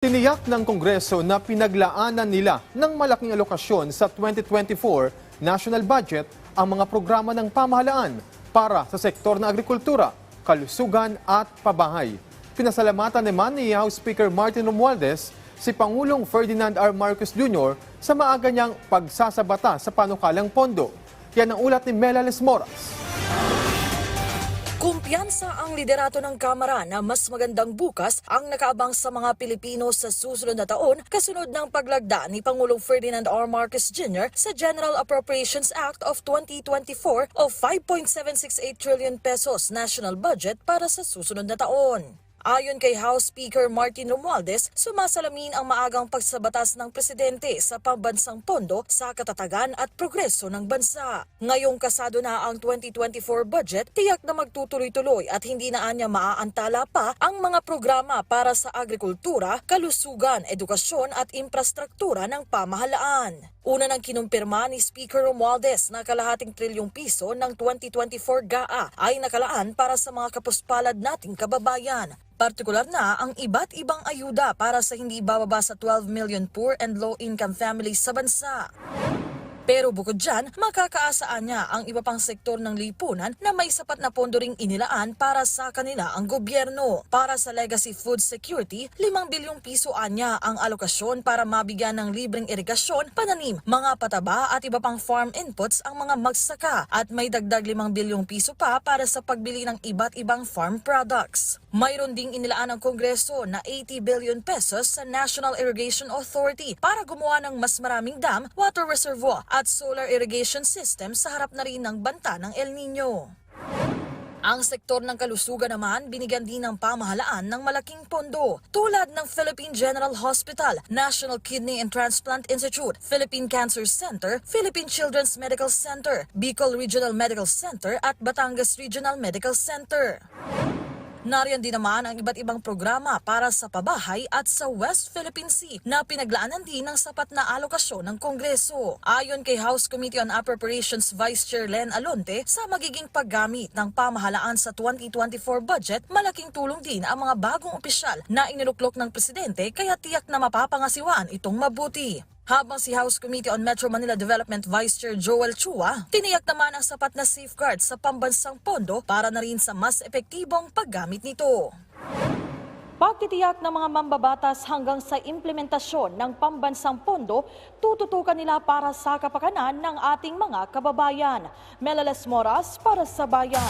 Tiniyak ng Kongreso na pinaglaanan nila ng malaking alokasyon sa 2024 national budget ang mga programa ng pamahalaan para sa sektor ng agrikultura, kalusugan at pabahay. Pinasalamatan naman ni House Speaker Martin Romualdez si Pangulong Ferdinand R. Marcos Jr. sa maaga niyang pagsasabata sa panukalang pondo. Yan ang ulat ni Melales Moras. Kumpiyansa ang liderato ng Kamara na mas magandang bukas ang nakaabang sa mga Pilipino sa susunod na taon kasunod ng paglagda ni Pangulong Ferdinand R. Marcos Jr. sa General Appropriations Act of 2024 o 5.768 trillion pesos national budget para sa susunod na taon. Ayon kay House Speaker Martin Romualdez, sumasalamin ang maagang pagsabatas ng presidente sa pambansang pondo sa katatagan at progreso ng bansa. Ngayong kasado na ang 2024 budget, tiyak na magtutuloy-tuloy at hindi na anya maaantala pa ang mga programa para sa agrikultura, kalusugan, edukasyon at infrastruktura ng pamahalaan. Una nang kinumpirma ni Speaker Romualdez na kalahating trilyong piso ng 2024 GAA ay nakalaan para sa mga kapuspalad nating kababayan. Partikular na ang iba't ibang ayuda para sa hindi bababa sa 12 million poor and low-income families sa bansa. Pero bukod dyan, makakaasaan niya ang iba pang sektor ng lipunan na may sapat na pondo ring inilaan para sa kanila ang gobyerno. Para sa legacy food security, 5 bilyong piso anya ang alokasyon para mabigyan ng libreng irigasyon, pananim, mga pataba at iba pang farm inputs ang mga magsasaka at may dagdag 5 bilyong piso pa para sa pagbili ng iba't ibang farm products. Mayroon ding inilaan ng Kongreso na 80 billion pesos sa National Irrigation Authority para gumawa ng mas maraming dam, water reservoir at solar irrigation system sa harap na rin ng banta ng El Nino. Ang sektor ng kalusugan naman binigyan din ng pamahalaan ng malaking pondo tulad ng Philippine General Hospital, National Kidney and Transplant Institute, Philippine Cancer Center, Philippine Children's Medical Center, Bicol Regional Medical Center at Batangas Regional Medical Center. Nariyan din naman ang iba't ibang programa para sa pabahay at sa West Philippine Sea na pinaglaanan din ng sapat na alokasyon ng Kongreso. Ayon kay House Committee on Appropriations Vice Chair Len Alonte, sa magiging paggamit ng pamahalaan sa 2024 budget, malaking tulong din ang mga bagong opisyal na iniluklok ng presidente kaya tiyak na mapapangasiwaan itong mabuti. Habang si House Committee on Metro Manila Development Vice Chair Joel Chua, tiniyak naman ang sapat na safeguards sa pambansang pondo para na rin sa mas epektibong paggamit nito. Pagtitiyak ng mga mambabatas hanggang sa implementasyon ng pambansang pondo, tututukan nila para sa kapakanan ng ating mga kababayan. Melales Moras para sa Bayan.